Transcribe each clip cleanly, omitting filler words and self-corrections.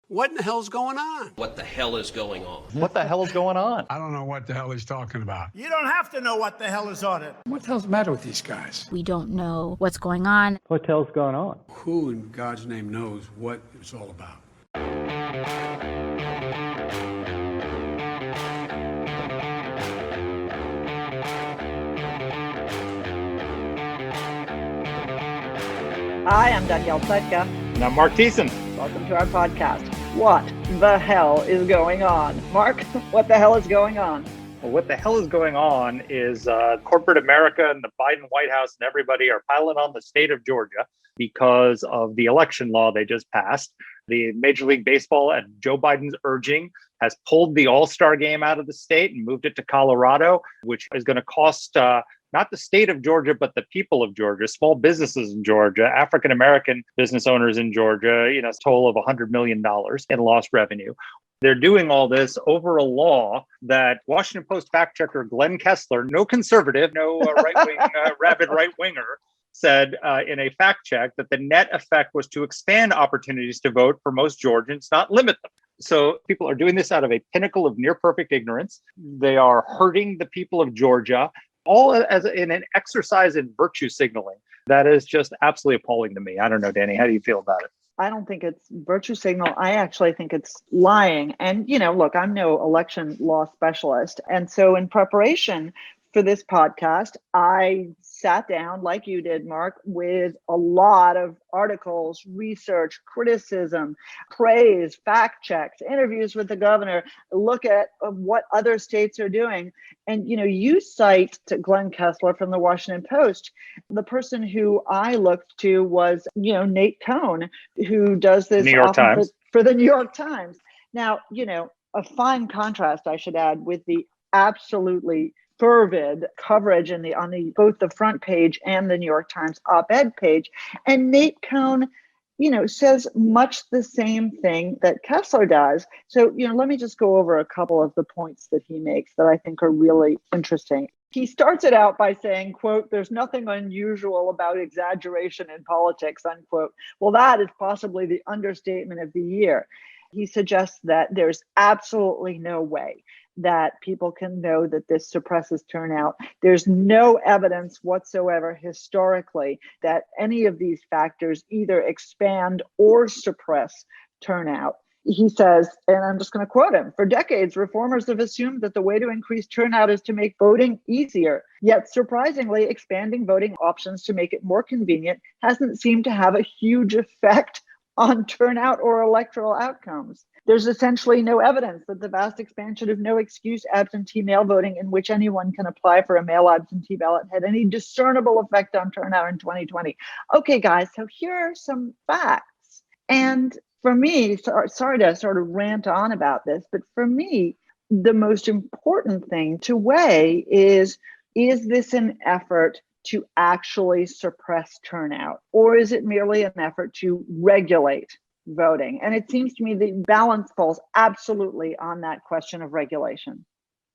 What in the hell's going on? What the hell is going on? What the hell is going on? I don't know what the hell he's talking about. You don't have to know what the hell is on it. What the hell's the matter with these guys? We don't know what's going on. What the hell's going on? Who in God's name knows what it's all about? Hi, I'm Danielle Pletka. And I'm Mark Thiessen. Welcome to our podcast. What the hell is going on? Mark, what the hell is going on? Well, what the hell is going on is corporate America and the Biden White House and everybody are piling on the state of Georgia because of the election law they just passed. The Major League Baseball, at Joe Biden's urging, has pulled the All-Star game out of the state and moved it to Colorado, which is going to cost not the state of Georgia, but the people of Georgia, small businesses in Georgia, African-American business owners in Georgia, a total of $100 million in lost revenue. They're doing all this over a law that Washington Post fact checker Glenn Kessler, no conservative, no right-wing, rabid right-winger, said in a fact check that the net effect was to expand opportunities to vote for most Georgians, not limit them. So people are doing this out of a pinnacle of near perfect ignorance. They are hurting the people of Georgia, all as in an exercise in virtue signaling. That is just absolutely appalling to me. I don't know, Danny, how do you feel about it? I don't think it's virtue signal. I actually think it's lying. And, look, I'm no election law specialist. And so in preparation for this podcast, I sat down, like you did, Mark, with a lot of articles, research, criticism, praise, fact checks, interviews with the governor, look at what other states are doing. And, you cite Glenn Kessler from the Washington Post. The person who I looked to was, Nate Cohn, who does this New York Times. For the New York Times. Now, a fine contrast, I should add, with the absolutely fervid coverage on both the front page and the New York Times op-ed page. And Nate Cohn, says much the same thing that Kessler does. So, let me just go over a couple of the points that he makes that I think are really interesting. He starts it out by saying, quote, "There's nothing unusual about exaggeration in politics," unquote. Well, that is possibly the understatement of the year. He suggests that there's absolutely no way that people can know that this suppresses turnout. There's no evidence whatsoever historically that any of these factors either expand or suppress turnout. He says, and I'm just going to quote him, "For decades, reformers have assumed that the way to increase turnout is to make voting easier. Yet surprisingly, expanding voting options to make it more convenient hasn't seemed to have a huge effect on turnout or electoral outcomes. There's essentially no evidence that the vast expansion of no excuse absentee mail voting, in which anyone can apply for a mail absentee ballot, had any discernible effect on turnout in 2020. Okay, guys, so here are some facts. And for me, sorry to sort of rant on about this, but for me, the most important thing to weigh is this an effort to actually suppress turnout, or is it merely an effort to regulate voting? And it seems to me the balance falls absolutely on that question of regulation.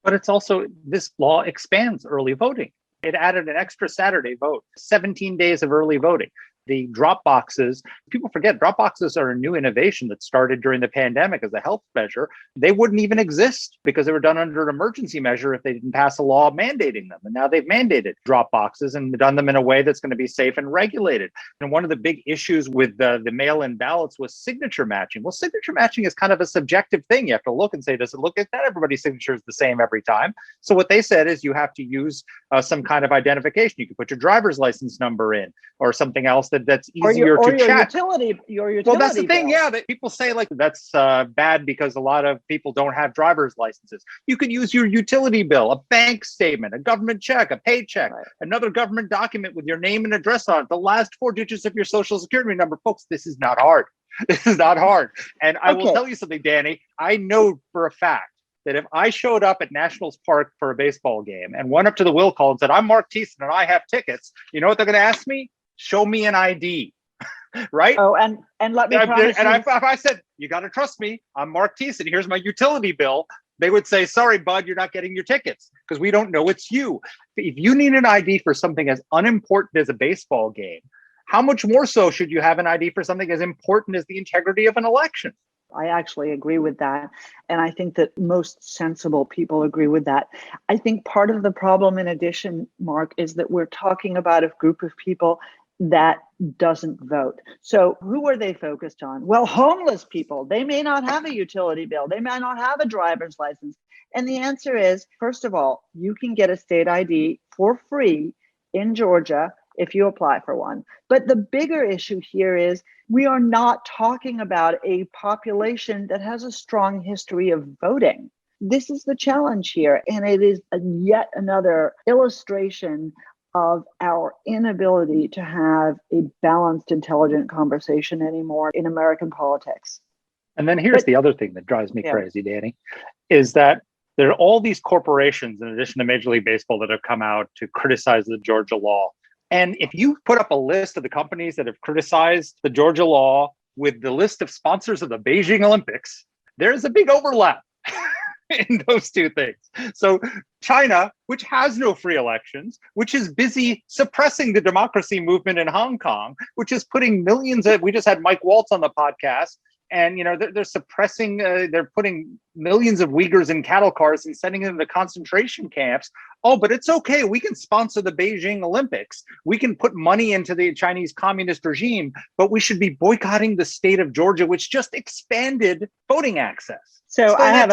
But it's also, this law expands early voting. It added an extra Saturday vote, 17 days of early voting. The drop boxes, people forget, drop boxes are a new innovation that started during the pandemic as a health measure. They wouldn't even exist because they were done under an emergency measure if they didn't pass a law mandating them. And now they've mandated drop boxes and done them in a way that's going to be safe and regulated. And one of the big issues with the mail-in ballots was signature matching. Well, signature matching is kind of a subjective thing. You have to look and say, does it look like that? Everybody's signature is the same every time. So what they said is you have to use some kind of identification. You can put your driver's license number in or something else that's easier to check. Your utility well, that's the thing. bill. Yeah, that people say like that's bad because a lot of people don't have driver's licenses. You can use your utility bill, a bank statement, a government check, a paycheck, right, another government document with your name and address on it, the last 4 digits of your social security number. Folks, this is not hard. This is not hard. And I will tell you something, Danny. I know for a fact that if I showed up at Nationals Park for a baseball game and went up to the will call and said, "I'm Mark Thiessen and I have tickets," you know what they're going to ask me? Show me an ID, right? Oh, and let me promise and you. if I said, "You got to trust me, I'm Mark Thiessen, here's my utility bill," they would say, "Sorry, bud, you're not getting your tickets because we don't know it's you." If you need an ID for something as unimportant as a baseball game, how much more so should you have an ID for something as important as the integrity of an election? I actually agree with that. And I think that most sensible people agree with that. I think part of the problem, in addition, Mark, is that we're talking about a group of people that doesn't vote. So who are they focused on? Well, homeless people. They may not have a utility bill. They may not have a driver's license. And the answer is, first of all, you can get a state ID for free in Georgia if you apply for one. But the bigger issue here is we are not talking about a population that has a strong history of voting. This is the challenge here. And it is yet another illustration of our inability to have a balanced, intelligent conversation anymore in American politics. And then here's the other thing that drives me crazy, Danny, is that there are all these corporations, in addition to Major League Baseball, that have come out to criticize the Georgia law. And if you put up a list of the companies that have criticized the Georgia law with the list of sponsors of the Beijing Olympics, there's a big overlap in those two things. So China, which has no free elections, which is busy suppressing the democracy movement in Hong Kong, which is putting millions of, we just had Mike Waltz on the podcast, and they're suppressing, they're putting millions of Uyghurs in cattle cars and sending them to concentration camps. Oh, but it's okay. We can sponsor the Beijing Olympics. We can put money into the Chinese communist regime, but we should be boycotting the state of Georgia, which just expanded voting access. So I have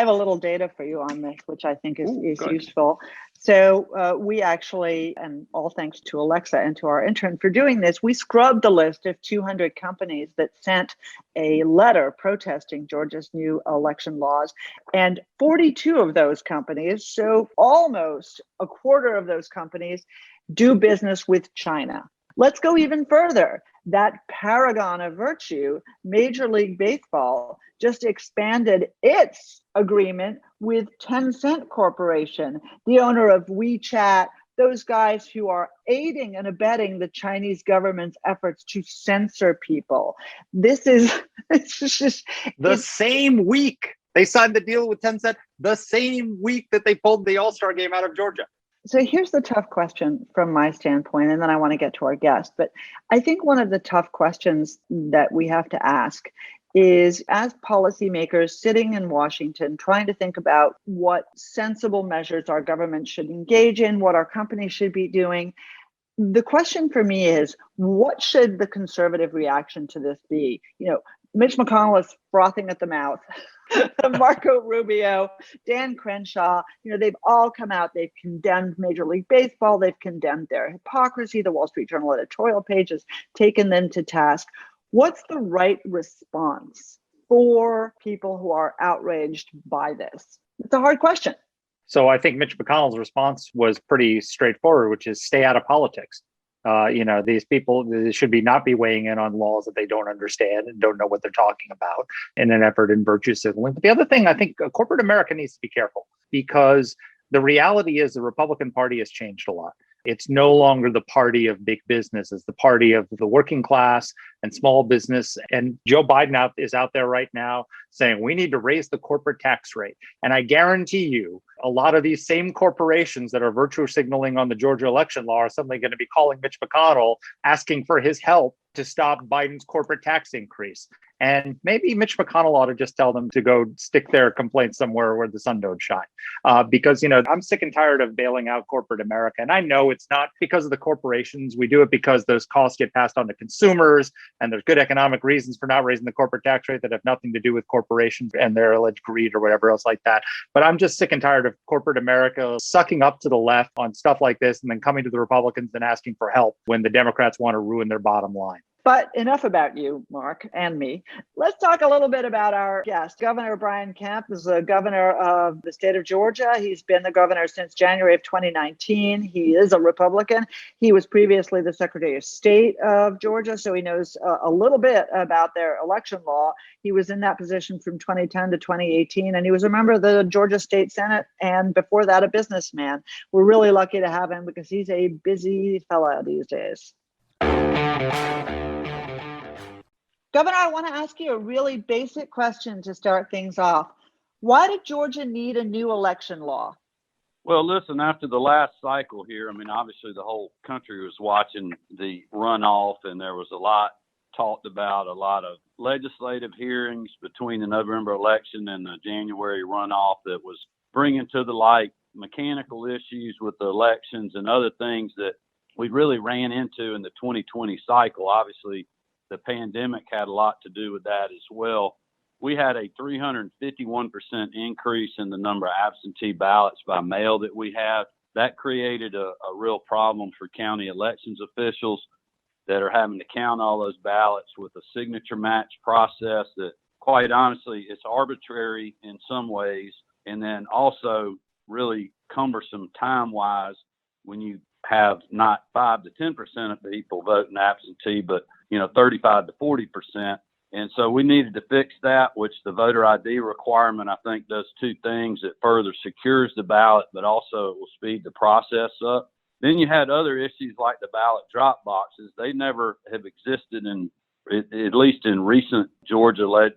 a little data for you on this, which I think is useful. So we actually, and all thanks to Alexa and to our intern for doing this, we scrubbed the list of 200 companies that sent a letter protesting Georgia's new election laws. And 42 of those companies, so almost a quarter of those companies, do business with China. Let's go even further. That paragon of virtue, Major League Baseball, just expanded its agreement with Tencent Corporation, the owner of WeChat, those guys who are aiding and abetting the Chinese government's efforts to censor people. This is, it's just the same week they signed the deal with Tencent, the same week that they pulled the All-Star game out of Georgia. So here's the tough question from my standpoint, and then I want to get to our guest. But I think one of the tough questions that we have to ask is, as policymakers sitting in Washington, trying to think about what sensible measures our government should engage in, what our companies should be doing. The question for me is, what should the conservative reaction to this be? Mitch McConnell is frothing at the mouth. Marco Rubio, Dan Crenshaw, they've all come out. They've condemned Major League Baseball. They've condemned their hypocrisy. The Wall Street Journal editorial page has taken them to task. What's the right response for people who are outraged by this? It's a hard question. So I think Mitch McConnell's response was pretty straightforward, which is stay out of politics. These people, they should not be weighing in on laws that they don't understand and don't know what they're talking about in an effort in virtue signaling. But the other thing, I think corporate America needs to be careful, because the reality is the Republican Party has changed a lot. It's no longer the party of big business. It's the party of the working class and small business. And Joe Biden is out there right now saying we need to raise the corporate tax rate. And I guarantee you, a lot of these same corporations that are virtue signaling on the Georgia election law are suddenly going to be calling Mitch McConnell, asking for his help to stop Biden's corporate tax increase. And maybe Mitch McConnell ought to just tell them to go stick their complaints somewhere where the sun don't shine. Because, I'm sick and tired of bailing out corporate America. And I know it's not because of the corporations. We do it because those costs get passed on to consumers. And there's good economic reasons for not raising the corporate tax rate that have nothing to do with corporations and their alleged greed or whatever else like that. But I'm just sick and tired of corporate America sucking up to the left on stuff like this and then coming to the Republicans and asking for help when the Democrats want to ruin their bottom line. But enough about you, Mark, and me. Let's talk a little bit about our guest. Governor Brian Kemp is the governor of the state of Georgia. He's been the governor since January of 2019. He is a Republican. He was previously the Secretary of State of Georgia, so he knows a little bit about their election law. He was in that position from 2010 to 2018, and he was a member of the Georgia State Senate, and before that, a businessman. We're really lucky to have him because he's a busy fella these days. Governor, I want to ask you a really basic question to start things off. Why did Georgia need a new election law? Well, listen, after the last cycle here, obviously the whole country was watching the runoff, and there was a lot talked about a lot of legislative hearings between the November election and the January runoff that was bringing to the light mechanical issues with the elections and other things that we really ran into in the 2020 cycle. Obviously, the pandemic had a lot to do with that as well. We had a 351% increase in the number of absentee ballots by mail that we have. That created a real problem for county elections officials that are having to count all those ballots with a signature match process that, quite honestly, it's arbitrary in some ways, and then also really cumbersome time-wise when you have not 5 to 10% of people voting absentee, but 35 to 40%. And so we needed to fix that, which the voter ID requirement, I think, does two things. It further secures the ballot, but also it will speed the process up. Then you had other issues like the ballot drop boxes. They never have existed at least in recent Georgia-led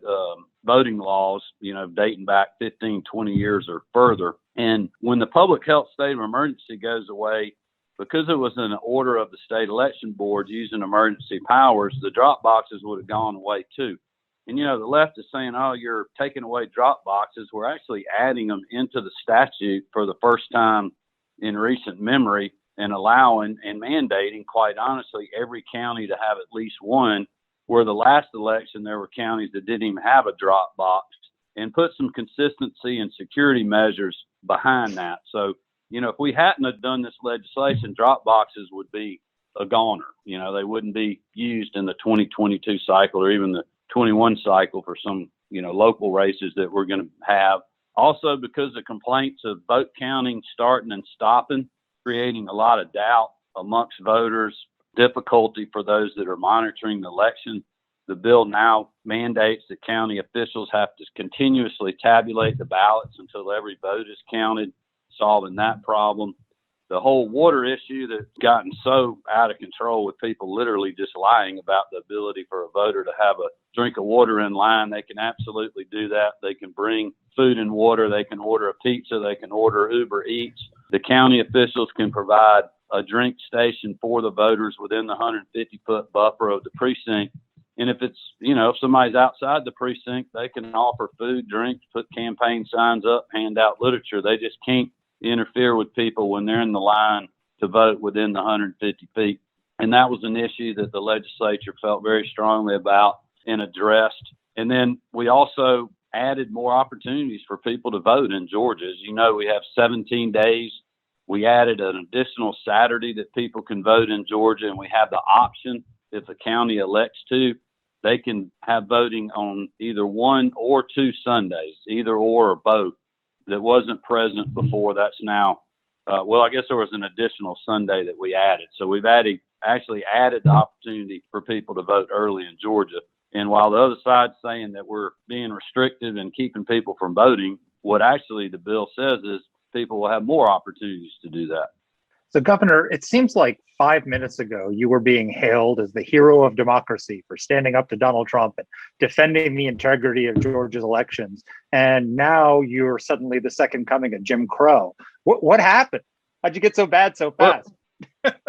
voting laws, dating back 15, 20 years or further. And when the public health state of emergency goes away, because it was an order of the state election board using emergency powers, the drop boxes would have gone away too. And, the left is saying, oh, you're taking away drop boxes. We're actually adding them into the statute for the first time in recent memory and allowing and mandating, quite honestly, every county to have at least one, where the last election there were counties that didn't even have a drop box, and put some consistency and security measures behind that. So, if we hadn't have done this legislation, drop boxes would be a goner. They wouldn't be used in the 2022 cycle or even the 21 cycle for some, local races that we're going to have. Also, because of complaints of vote counting starting and stopping, creating a lot of doubt amongst voters, difficulty for those that are monitoring the election. The bill now mandates that county officials have to continuously tabulate the ballots until every vote is counted, solving that problem. The whole water issue that's gotten so out of control with people literally just lying about the ability for a voter to have a drink of water in line. They can absolutely do that. They can bring food and water. They can order a pizza. They can order Uber Eats. The county officials can provide a drink station for the voters within the 150-foot buffer of the precinct. And if it's, if somebody's outside the precinct, they can offer food, drinks, put campaign signs up, hand out literature. They just can't interfere with people when they're in the line to vote within the 150 feet. And that was an issue that the legislature felt very strongly about and addressed. And then we also added more opportunities for people to vote in Georgia. As you know, we have 17 days. We added an additional Saturday that people can vote in Georgia, and we have the option, if a county elects to, they can have voting on either one or two Sundays, either or both. That wasn't present before. That's now, I guess there was an additional Sunday that we added. So we've actually added the opportunity for people to vote early in Georgia. And while the other side's saying that we're being restrictive and keeping people from voting, what actually the bill says is people will have more opportunities to do that. So, Governor, it seems like 5 minutes ago, you were being hailed as the hero of democracy for standing up to Donald Trump and defending the integrity of Georgia's elections. And now you're suddenly the second coming of Jim Crow. What happened? How'd you get so bad so fast?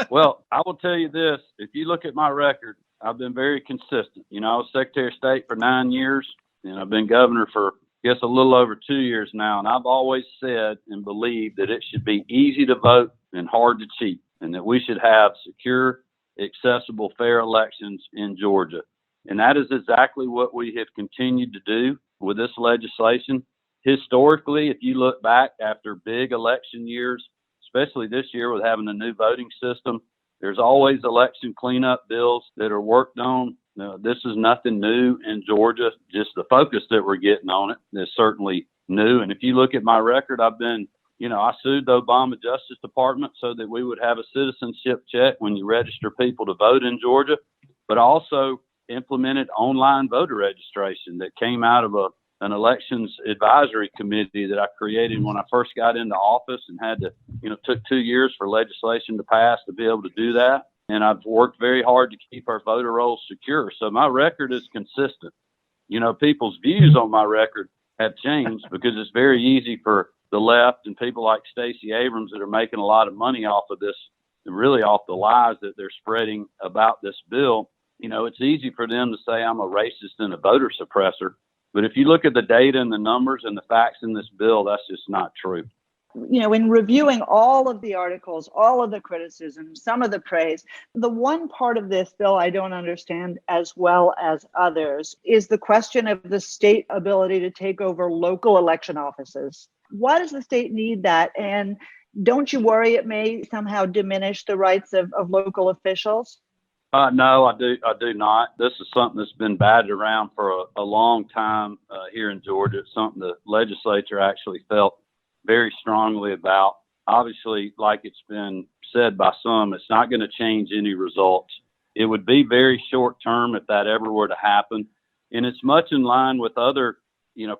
Well, I will tell you this. If you look at my record, I've been very consistent. I was Secretary of State for 9 years, and I've been governor for, I guess, a little over 2 years now. And I've always said and believed that it should be easy to vote and hard to cheat, and that we should have secure, accessible, fair elections in Georgia. And that is exactly what we have continued to do with this legislation. Historically, if you look back after big election years, especially this year with having a new voting system, there's always election cleanup bills that are worked on. This is nothing new in Georgia. Just the focus that we're getting on it is certainly new. And if you look at my record, I've been I sued the Obama Justice Department so that we would have a citizenship check when you register people to vote in Georgia, but I also implemented online voter registration that came out of an elections advisory committee that I created when I first got into office and had to, took 2 years for legislation to pass to be able to do that. And I've worked very hard to keep our voter rolls secure. So my record is consistent. People's views on my record have changed because it's very easy for the left and people like Stacey Abrams that are making a lot of money off of this, and really off the lies that they're spreading about this bill. it's easy for them to say I'm a racist and a voter suppressor. But if you look at the data and the numbers and the facts in this bill, that's just not true. In reviewing all of the articles, all of the criticism, some of the praise, the one part of this bill I don't understand as well as others is the question of the state ability to take over local election offices. Why does the state need that? And don't you worry it may somehow diminish the rights of local officials? No, I do not. This is something that's been batted around for a long time here in Georgia. It's something the legislature actually felt very strongly about. Obviously, like it's been said by some, it's not going to change any results. It would be very short term if that ever were to happen. And it's much in line with other,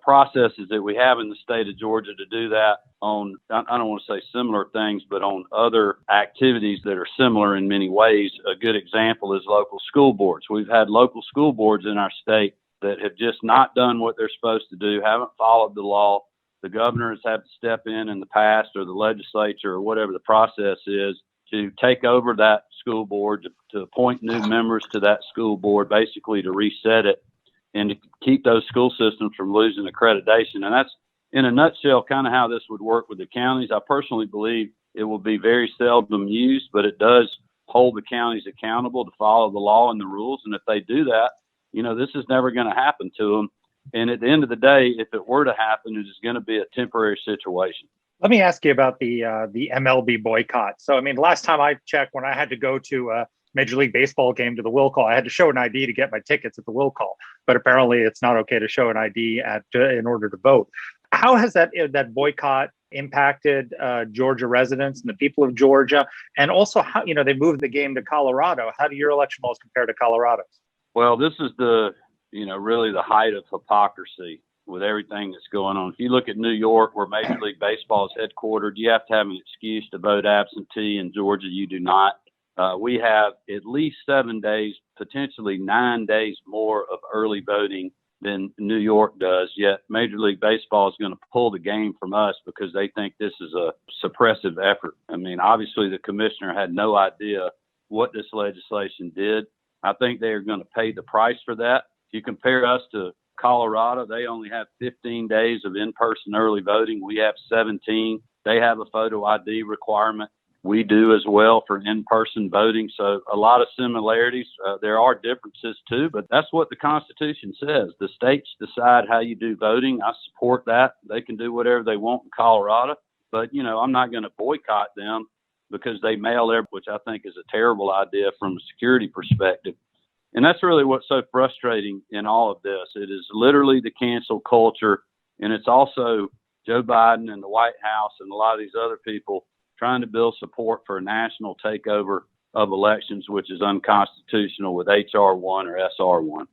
processes that we have in the state of Georgia to do that on, I don't want to say similar things, but on other activities that are similar in many ways. A good example is local school boards. We've had local school boards in our state that have just not done what they're supposed to do, haven't followed the law. The governor has had to step in the past, or the legislature, or whatever the process is, to take over that school board, to appoint new members to that school board, basically to reset it and to keep those school systems from losing accreditation. And that's, in a nutshell, kind of how this would work with the counties. I personally believe it will be very seldom used, but it does hold the counties accountable to follow the law and the rules. And if they do that, this is never going to happen to them. And at the end of the day, if it were to happen, it is going to be a temporary situation. Let me ask you about the MLB boycott. So, last time I checked, when I had to go to a Major League Baseball game to the will call, I had to show an ID to get my tickets at the will call. But apparently, it's not okay to show an ID in order to vote. How has that boycott impacted Georgia residents and the people of Georgia? And also, how they moved the game to Colorado. How do your election laws compare to Colorado's? Well, this is really the height of hypocrisy with everything that's going on. If you look at New York, where Major League Baseball is headquartered, you have to have an excuse to vote absentee. In Georgia, you do not. We have at least 7 days, potentially 9 days more of early voting than New York does. Yet Major League Baseball is going to pull the game from us because they think this is a suppressive effort. Obviously, the commissioner had no idea what this legislation did. I think they are going to pay the price for that. If you compare us to Colorado, they only have 15 days of in-person early voting. We have 17. They have a photo ID requirement. We do as well for in-person voting. So a lot of similarities. There are differences too, but that's what the Constitution says. The states decide how you do voting. I support that. They can do whatever they want in Colorado, but I'm not going to boycott them because they mail there, which I think is a terrible idea from a security perspective. And that's really what's so frustrating in all of this. It is literally the cancel culture, and it's also Joe Biden and the White House and a lot of these other people trying to build support for a national takeover of elections, which is unconstitutional with HR 1 or SR 1.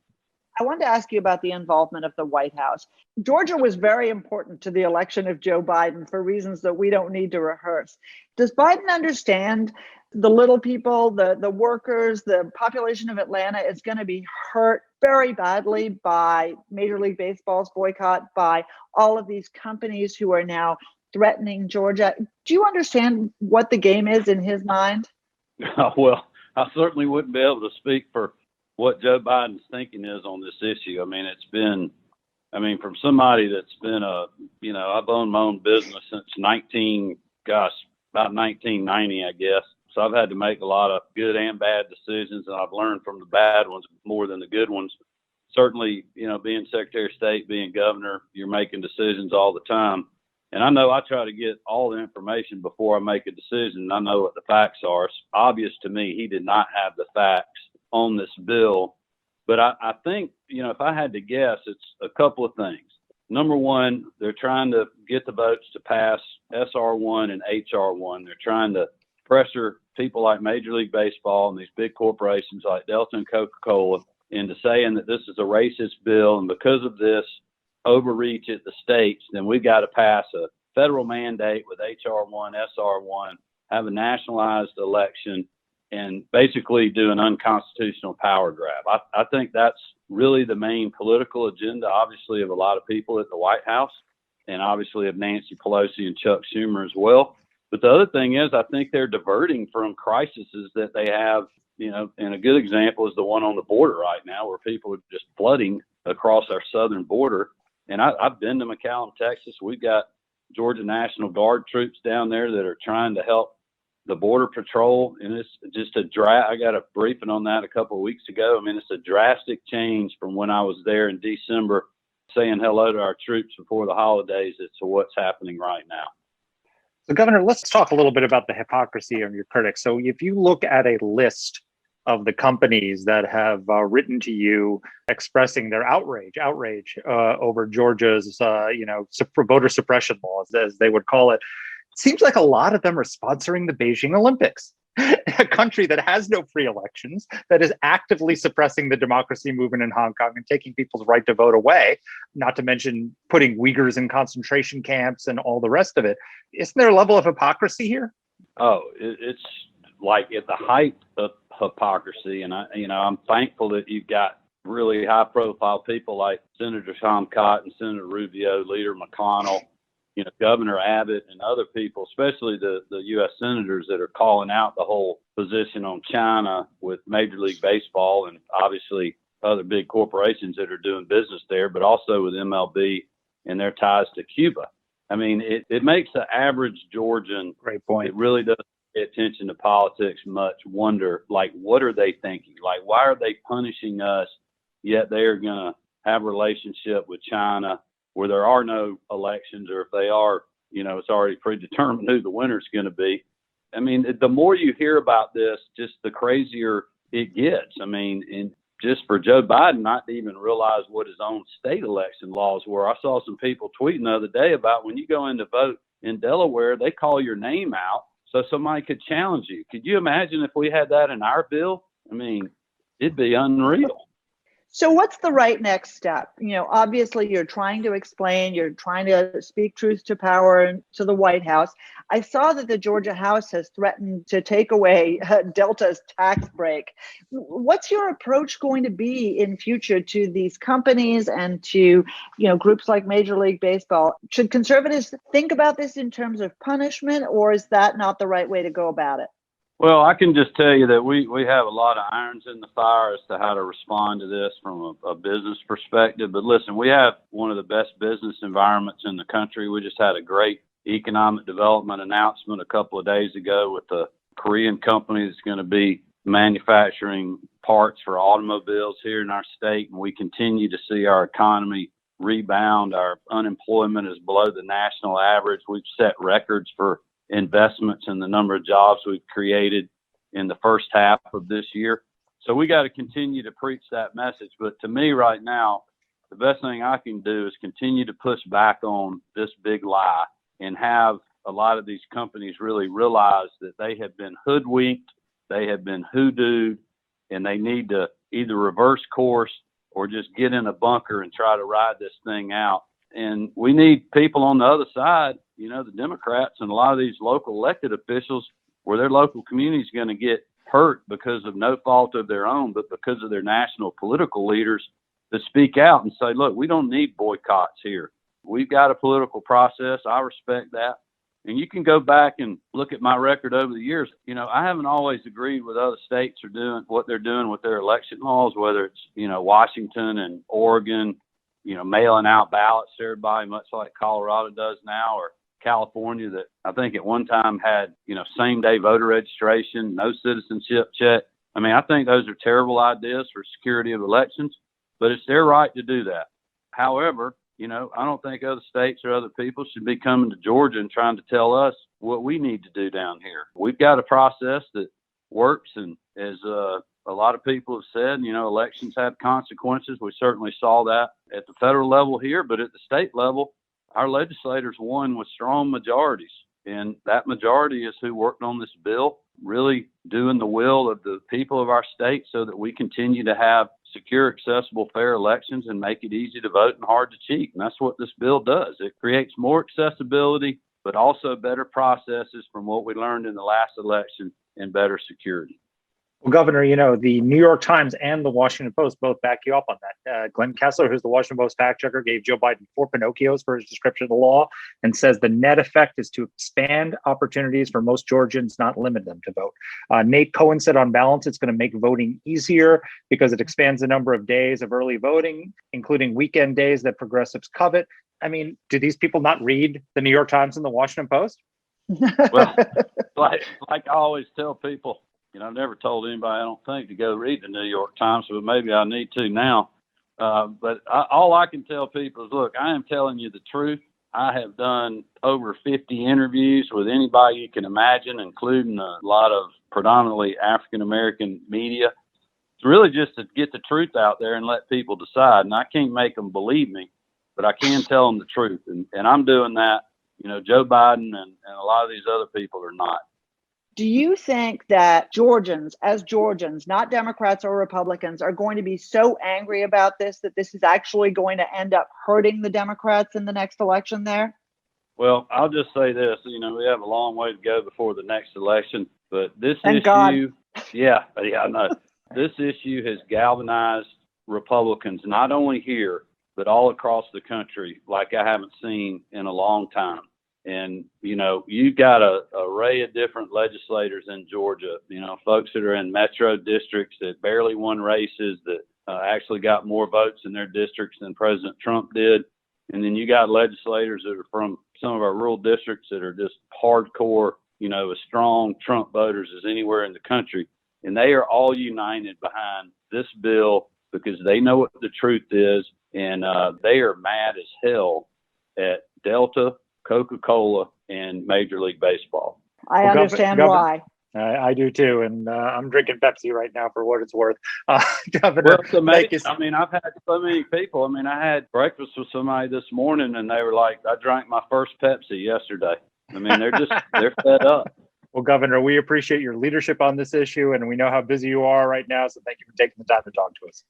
I wanted to ask you about the involvement of the White House. Georgia was very important to the election of Joe Biden for reasons that we don't need to rehearse. Does Biden understand the little people, the workers, the population of Atlanta is going to be hurt very badly by Major League Baseball's boycott, by all of these companies who are now threatening Georgia? Do you understand what the game is in his mind? Well, I certainly wouldn't be able to speak for what Joe Biden's thinking is on this issue. It's been, from somebody that's been I've owned my own business since about 1990, I guess. So I've had to make a lot of good and bad decisions, and I've learned from the bad ones more than the good ones. Certainly, being Secretary of State, being governor, you're making decisions all the time. And I know I try to get all the information before I make a decision. I know what the facts are. It's obvious to me he did not have the facts on this bill. But I think, if I had to guess, it's a couple of things. Number one, they're trying to get the votes to pass SR1 and HR1. They're trying to pressure people like Major League Baseball and these big corporations like Delta and Coca-Cola into saying that this is a racist bill. And because of this overreach at the states, then we got to pass a federal mandate with HR1, SR1, have a nationalized election, and basically do an unconstitutional power grab. I think that's really the main political agenda, obviously, of a lot of people at the White House, and obviously of Nancy Pelosi and Chuck Schumer as well. But the other thing is, I think they're diverting from crises that they have and a good example is the one on the border right now where people are just flooding across our southern border. And I've been to McAllen, Texas. We've got Georgia National Guard troops down there that are trying to help the Border Patrol. And it's just I got a briefing on that a couple of weeks ago. I mean, it's a drastic change from when I was there in December saying hello to our troops before the holidays as to what's happening right now. So, Governor, let's talk a little bit about the hypocrisy of your critics. So if you look at a list of the companies that have written to you expressing their outrage over Georgia's, voter suppression laws, as they would call it, it seems like a lot of them are sponsoring the Beijing Olympics, a country that has no free elections, that is actively suppressing the democracy movement in Hong Kong and taking people's right to vote away, not to mention putting Uyghurs in concentration camps and all the rest of it. Isn't there a level of hypocrisy here? Oh, it's like at the height of hypocrisy. And I'm thankful that you've got really high profile people like Senator Tom Cott and Senator Rubio, Leader McConnell, Governor Abbott and other people, especially the U.S. senators that are calling out the whole position on China with Major League Baseball and obviously other big corporations that are doing business there, but also with MLB and their ties to Cuba. I mean, it makes the average Georgian, great point. It really doesn't pay attention to politics much wonder, like, what are they thinking? Like, why are they punishing us, yet they are going to have a relationship with China where there are no elections, or if they are, it's already predetermined who the winner is going to be. I mean, the more you hear about this, just the crazier it gets. I mean, and just for Joe Biden not to even realize what his own state election laws were. I saw some people tweeting the other day about when you go in to vote in Delaware, they call your name out so somebody could challenge you. Could you imagine if we had that in our bill? I mean, it'd be unreal. So what's the right next step? Obviously you're trying to explain, you're trying to speak truth to power and to the White House. I saw that the Georgia House has threatened to take away Delta's tax break. What's your approach going to be in future to these companies and to, groups like Major League Baseball? Should conservatives think about this in terms of punishment, or is that not the right way to go about it? Well, I can just tell you that we have a lot of irons in the fire as to how to respond to this from a business perspective. But listen, we have one of the best business environments in the country. We just had a great economic development announcement a couple of days ago with a Korean company that's going to be manufacturing parts for automobiles here in our state. And we continue to see our economy rebound. Our unemployment is below the national average. We've set records for investments and the number of jobs we've created in the first half of this year. So we got to continue to preach that message. But to me right now, the best thing I can do is continue to push back on this big lie and have a lot of these companies really realize that they have been hoodwinked, they have been hoodooed, and they need to either reverse course or just get in a bunker and try to ride this thing out. And we need people on the other side, the Democrats and a lot of these local elected officials where their local community is going to get hurt because of no fault of their own, but because of their national political leaders to speak out and say, look, we don't need boycotts here. We've got a political process. I respect that. And you can go back and look at my record over the years. I haven't always agreed with other states are doing what they're doing with their election laws, whether it's, Washington and Oregon, mailing out ballots to everybody, much like Colorado does now, or California that I think at one time had, same day voter registration, no citizenship check. I mean, I think those are terrible ideas for security of elections, but it's their right to do that. However, I don't think other states or other people should be coming to Georgia and trying to tell us what we need to do down here. We've got a process that works. And as a lot of people have said, elections have consequences. We certainly saw that at the federal level here, but at the state level, our legislators won with strong majorities. And that majority is who worked on this bill, really doing the will of the people of our state so that we continue to have secure, accessible, fair elections and make it easy to vote and hard to cheat. And that's what this bill does. It creates more accessibility, but also better processes from what we learned in the last election and better security. Well, Governor, the New York Times and the Washington Post both back you up on that. Glenn Kessler, who's the Washington Post fact checker, gave Joe Biden 4 Pinocchios for his description of the law and says the net effect is to expand opportunities for most Georgians, not limit them to vote. Nate Cohen said on balance, it's going to make voting easier because it expands the number of days of early voting, including weekend days that progressives covet. I mean, do these people not read the New York Times and the Washington Post? Well, like I always tell people, I've never told anybody, I don't think, to go read the New York Times, but maybe I need to now. All I can tell people is, look, I am telling you the truth. I have done over 50 interviews with anybody you can imagine, including a lot of predominantly African-American media. It's really just to get the truth out there and let people decide. And I can't make them believe me, but I can tell them the truth. And I'm doing that. Joe Biden and a lot of these other people are not. Do you think that Georgians, not Democrats or Republicans, are going to be so angry about this that this is actually going to end up hurting the Democrats in the next election there? Well, I'll just say this, we have a long way to go before the next election, but this Thank issue, God. yeah, I know. This issue has galvanized Republicans, not only here, but all across the country, like I haven't seen in a long time. And, you've got an array of different legislators in Georgia, folks that are in metro districts that barely won races, that actually got more votes in their districts than President Trump did. And then you got legislators that are from some of our rural districts that are just hardcore, as strong Trump voters as anywhere in the country. And they are all united behind this bill because they know what the truth is. And they are mad as hell at Delta, Coca-Cola, and Major League Baseball. I understand why. I do too, and I'm drinking Pepsi right now for what it's worth. Governor, well, it's amazing. I've had so many people. I had breakfast with somebody this morning, and they were like, "I drank my first Pepsi yesterday." They're fed up. Well, Governor, we appreciate your leadership on this issue, and we know how busy you are right now. So thank you for taking the time to talk to us.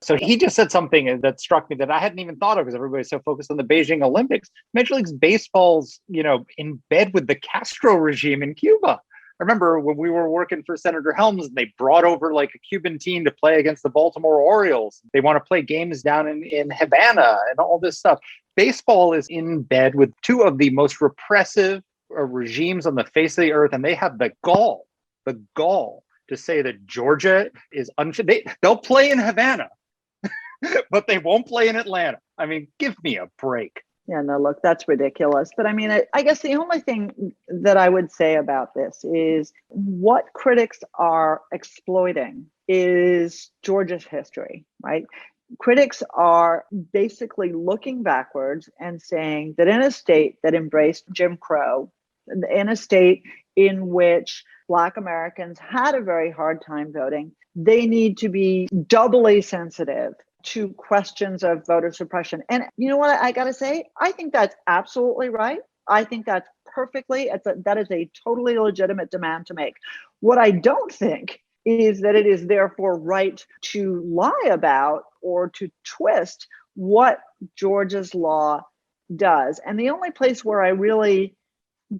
So he just said something that struck me that I hadn't even thought of because everybody's so focused on the Beijing Olympics. Major League Baseball's, in bed with the Castro regime in Cuba. I remember when we were working for Senator Helms, and they brought over like a Cuban team to play against the Baltimore Orioles. They want to play games down in Havana and all this stuff. Baseball is in bed with two of the most repressive regimes on the face of the earth, and they have the gall to say that Georgia is unfit. They'll play in Havana, but they won't play in Atlanta. Give me a break. Yeah, no, look, that's ridiculous. But I guess the only thing that I would say about this is what critics are exploiting is Georgia's history, right? Critics are basically looking backwards and saying that in a state that embraced Jim Crow, in a state in which Black Americans had a very hard time voting, they need to be doubly sensitive to questions of voter suppression. And you know what I got to say? I think that's absolutely right. I think that's that is a totally legitimate demand to make. What I don't think is that it is therefore right to lie about or to twist what Georgia's law does. And the only place where I really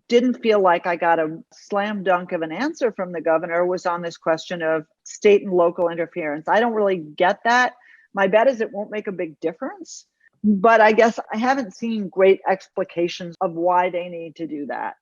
didn't feel like I got a slam dunk of an answer from the governor was on this question of state and local interference. I don't really get that. My bet is it won't make a big difference, but I guess I haven't seen great explications of why they need to do that.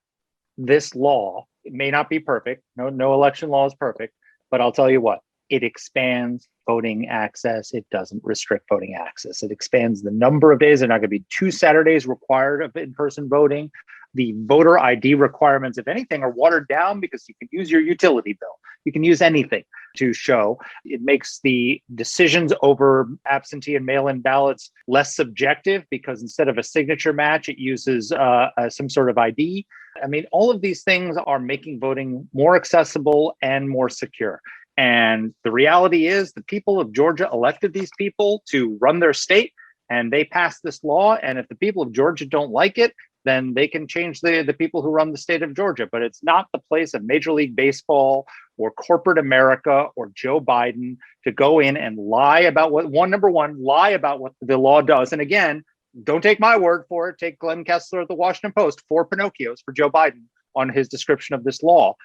This law, it may not be perfect. No election law is perfect, but I'll tell you what, it expands voting access. It doesn't restrict voting access. It expands the number of days. There are not going to be 2 Saturdays required of in-person voting. The voter ID requirements, if anything, are watered down because you can use your utility bill. You can use anything to show. It makes the decisions over absentee and mail-in ballots less subjective because instead of a signature match, it uses some sort of ID. All of these things are making voting more accessible and more secure. And the reality is the people of Georgia elected these people to run their state, and they passed this law. And if the people of Georgia don't like it, then they can change the people who run the state of Georgia. But it's not the place of Major League Baseball or corporate America or Joe Biden to go in and lie about what the law does. And again, don't take my word for it. Take Glenn Kessler at the Washington Post, 4 Pinocchios for Joe Biden on his description of this law.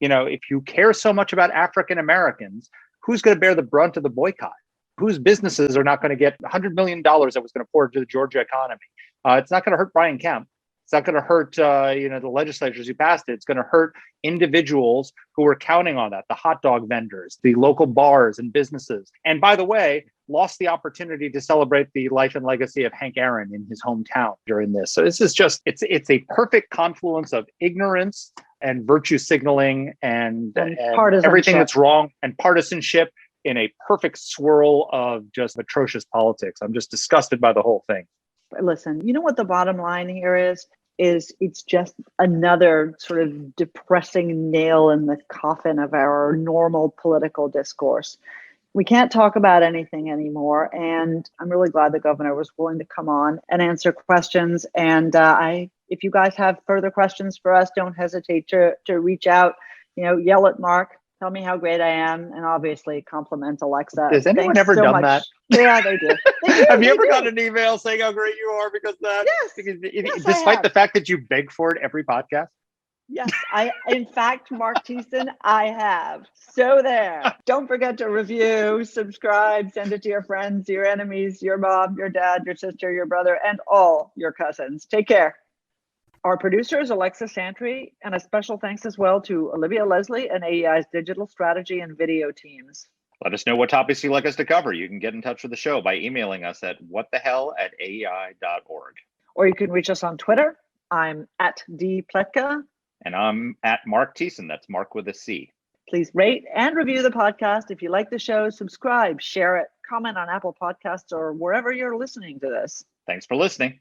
If you care so much about African Americans, who's going to bear the brunt of the boycott? Whose businesses are not going to get $100 million that was going to pour into the Georgia economy? It's not going to hurt Brian Kemp. It's not going to hurt, the legislators who passed it. It's going to hurt individuals who were counting on that, the hot dog vendors, the local bars and businesses. And by the way, lost the opportunity to celebrate the life and legacy of Hank Aaron in his hometown during this. So this is just, it's a perfect confluence of ignorance and virtue signaling and everything that's wrong and partisanship in a perfect swirl of just atrocious politics. I'm just disgusted by the whole thing. Listen, you know what the bottom line here is it's just another sort of depressing nail in the coffin of our normal political discourse. We can't talk about anything anymore. And I'm really glad the governor was willing to come on and answer questions. And if you guys have further questions for us, don't hesitate to reach out, yell at Mark. Tell me how great I am, and obviously compliment Alexa. Has anyone ever done that? Yeah, they do. Have you ever gotten an email saying how great you are because of that? Yes. Despite the fact that you beg for it every podcast? Yes, in fact, Mark Thiessen, I have. So there. Don't forget to review, subscribe, send it to your friends, your enemies, your mom, your dad, your sister, your brother, and all your cousins. Take care. Our producer is Alexa Santry, and a special thanks as well to Olivia Leslie and AEI's digital strategy and video teams. Let us know what topics you'd like us to cover. You can get in touch with the show by emailing us at whatthehell@aei.org. Or you can reach us on Twitter. I'm at dpletka. And I'm at Mark Thiessen. That's Mark with a C. Please rate and review the podcast. If you like the show, subscribe, share it, comment on Apple Podcasts or wherever you're listening to this. Thanks for listening.